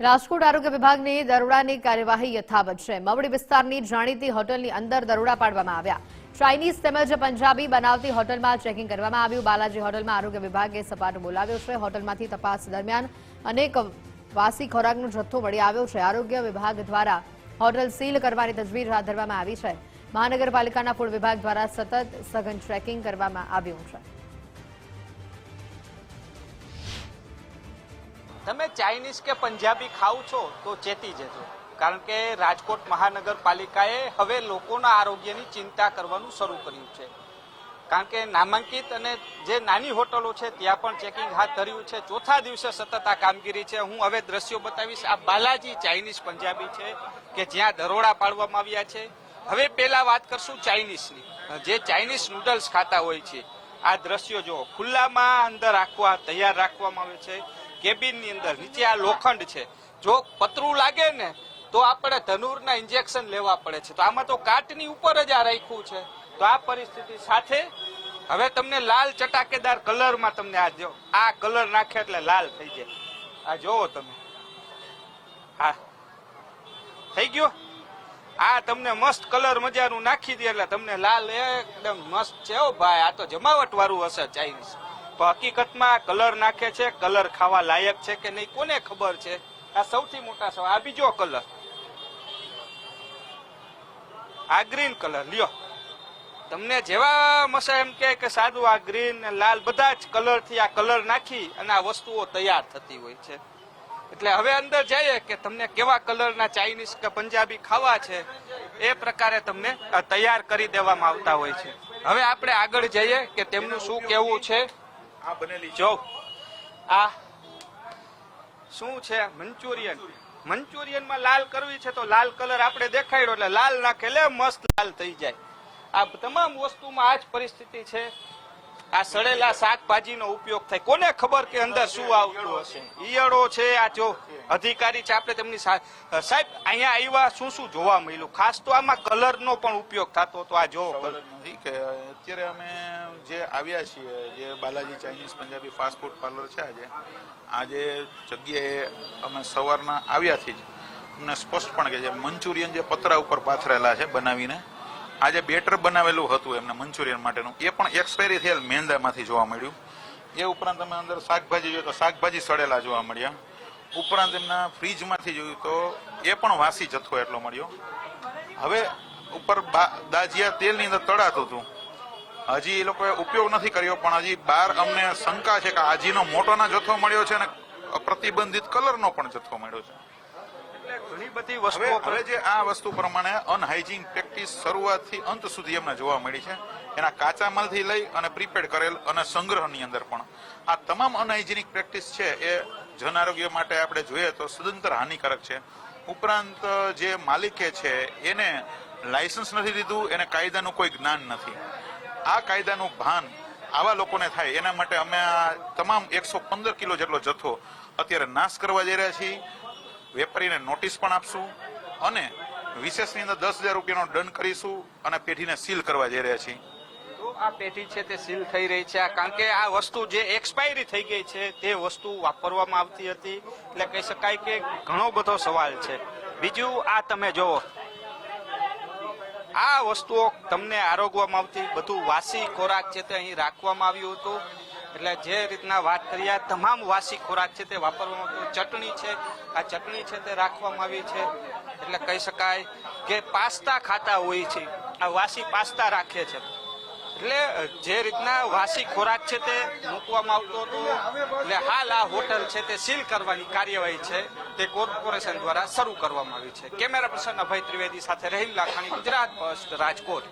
રાજકોટ આરોગ્ય વિભાગની દરોડાની કાર્યવાહી યથાવત છે। મવડી વિસ્તારની જાણીતી હોટલની અંદર દરોડા પાડવામાં આવ્યા। ચાઇનીઝ તેમજ પંજાબી બનાવતી હોટલમાં ચેકિંગ કરવામાં આવ્યું। બાલાજી હોટલમાં આરોગ્ય વિભાગે સપાટો બોલાવ્યો છે। હોટલમાંથી તપાસ દરમિયાન અનેક વાસી ખોરાકનો જથ્થો મળી આવ્યો છે। આરોગ્ય વિભાગ દ્વારા હોટલ સીલ કરવાની તજવીજ હાથ ધરવામાં આવી છે। મહાનગરપાલિકાના ફૂડ વિભાગ દ્વારા સતત સઘન ચેકિંગ કરવામાં આવ્યું છે। તમે ચાઇનીઝ કે પંજાબી ખાવ છો તો ચેતી જજો, કારણ કે રાજકોટ મહાનગરપાલિકાએ હવે લોકોના આરોગ્યની ચિંતા કરવાનું શરૂ કર્યું છે। કારણ કે નામાંકિત અને જે નાની હોટલો છે ત્યાં પણ ચેકિંગ હાથ ધર્યું છે। ચોથા દિવસે સતત આ કામગીરી છે। હું હવે દ્રશ્યો બતાવીશ। આ બાલાજી ચાઇનીઝ પંજાબી છે કે જ્યાં દરોડા પાડવામાં આવ્યા છે। હવે પહેલા વાત કરશું ચાઇનીઝની, જે ચાઇનીઝ નૂડલ્સ ખાતા હોય છે। આ દ્રશ્યો જો ખુલ્લામાં અંદર તૈયાર રાખવામાં આવે છે। કેબિનની અંદર નીચે આ લોખંડ છે, જો પતરું લાગે ને તો આપણે ધનુરના ઇન્જેક્શન લેવા પડે છે। તો આમાં તો કાટની ઉપર જ આ રાખ્યું છે। તો આ પરિસ્થિતિ સાથે હવે તમને લાલ ચટાકેદાર કલરમાં તમને આ કલર નાખે એટલે લાલ થઈ જાય। આ જોવો તમે, હા થઈ ગયો। આ તમને મસ્ત કલર મજાનું નાખી દે એટલે તમને લાલ એકદમ મસ્ત છે। ઓ ભાઈ, આ તો જમાવટ વાળું હશે ચાઇનીઝ। હકીકતમાં કલર નાખે છે, કલર ખાવા લાયક છે કે નહીં કોને ખબર છે। આ સૌથી મોટા સવાલ। આ બીજો કલર, આ ગ્રીન કલર લ્યો। તમને જેવા મસા એમ કે સાદું આ ગ્રીન ને લાલ બધા જ કલર થી આ કલર નાખી અને આ વસ્તુઓ તૈયાર થતી હોય છે। એટલે હવે અંદર જઈએ કે તમને કેવા કલરના ચાઇનીઝ કે પંજાબી ખાવા છે એ પ્રકારે તમને તૈયાર કરી દેવામાં આવતા હોય છે। હવે આપણે આગળ જઈએ કે તેમનું શું કેવું છે। આ બનેલી જો આ શું છે, મંચુરિયનમાં લાલ કરવી છે તો લાલ કલર આપણે દેખાડ્યો એટલે લાલ નાખે એટલે મસ્ત લાલ થઈ જાય। આ તમામ વસ્તુમાં આ જ પરિસ્થિતિ છે। આ સડેલા શાકભાજીનો ઉપયોગ થાય, કોને ખબર કે અંદર શું આવતું હશે। ઈયળો છે, આ જો અધિકારી છે આપણે તેમની સાહેબ અહીંયા આવ્યા શું શું જોવા મળ્યું, ખાસ તો આમાં કલરનો પણ ઉપયોગ થતો હતો। આ જો કે અત્યારે અમે જે આવ્યા છીએ, જે Balaji Chinese Punjabi fast food parlour છે, આજે જગ્યાએ અમે સવારના આવ્યાથી જ અમને સ્પષ્ટપણે કે જે મંચુરિયન જે પતરા ઉપર પાથરેલા છે બનાવીને, આજે બેટર બનાવેલું હતું એમને મંચુરિયન માટેનું, એ પણ એક્સપાયરી થયેલ મેંદામાંથી જોવા મળ્યું। એ ઉપરાંત અમે અંદર શાકભાજી જોયું તો શાકભાજી સડેલા જોવા મળ્યા। ઉપરાંત એમના ફ્રીજમાંથી જોયું તો એ પણ વાસી જથ્થો એટલો મળ્યો। હવે ઉપર દાજિયા તેલની અંદર તળાતું હતું, હજી એ લોકોએ ઉપયોગ નથી કર્યો, પણ હજી બહાર અમને શંકા છે કે આજીનો મોટોના જથ્થો મળ્યો છે અને પ્રતિબંધિત કલરનો પણ જથ્થો મળ્યો છે। ઘણી બધી વસ્તુઓ હવે જે આ વસ્તુ પ્રમાણે અનહાઇજીન પ્રેક્ટિસ શરૂઆતથી અંત સુધી એમને જોવા મળી છે। એના કાચા માલથી લઈ અને પ્રીપેડ કરેલ અને સંગ્રહની અંદર પણ આ તમામ અનહાઇજીનિક પ્રેક્ટિસ છે એ જન આરોગ્ય માટે આપણે જોઈએ તો સદંતર હાનિકારક છે। ઉપરાંત જે માલિકે છે એને લાયસન્સ નથી દીધું, એને કાયદાનું કોઈ જ્ઞાન નથી। આ કાયદાનું ભાન આવા લોકોને થાય એના માટે અમે આ તમામ 115 કિલો જેટલો જથ્થો અત્યારે નાશ કરવા જઈ રહ્યા છીએ। વેપારીને નોટિસ પણ આપશું અને વિશેષની અંદર 10,000 રૂપિયાનો દંડ કરીશું અને પેઢીને સીલ કરવા જઈ રહ્યા છીએ। તો આ પેઢી છે તે સીલ થઈ રહી છે, કારણ કે આ વસ્તુ જે એક્સપાયરી થઈ ગઈ છે તે વસ્તુ વાપરવામાં આવતી હતી, એટલે કહી શકાય કે ઘણો બધો સવાલ છે। બીજું આ તમે જોવો, આ વસ્તુઓ તમને આરોગવામાં આવતી બધું વાસી ખોરાક છે તે અહીં રાખવામાં આવ્યું હતું। એટલે જે રીતના વાત કરીએ તમામ વાસી ખોરાક છે તે વાપરવામાં આવતું। ચટણી છે, આ ચટણી છે તે રાખવામાં આવી છે, એટલે કહી શકાય કે પાસ્તા ખાતા હોય છે, આ વાસી પાસ્તા રાખે છે। એટલે જે રીતના વાસી ખોરાક છે તે મૂકવામાં આવતો હતો, એટલે હાલ આ હોટલ છે તે સીલ કરવાની કાર્યવાહી છે તે કોર્પોરેશન દ્વારા શરૂ કરવામાં આવી છે। કેમેરા પર્સન અભય ત્રિવેદી સાથે રાહિલ લાખાણી, ગુજરાત ફર્સ્ટ, રાજકોટ।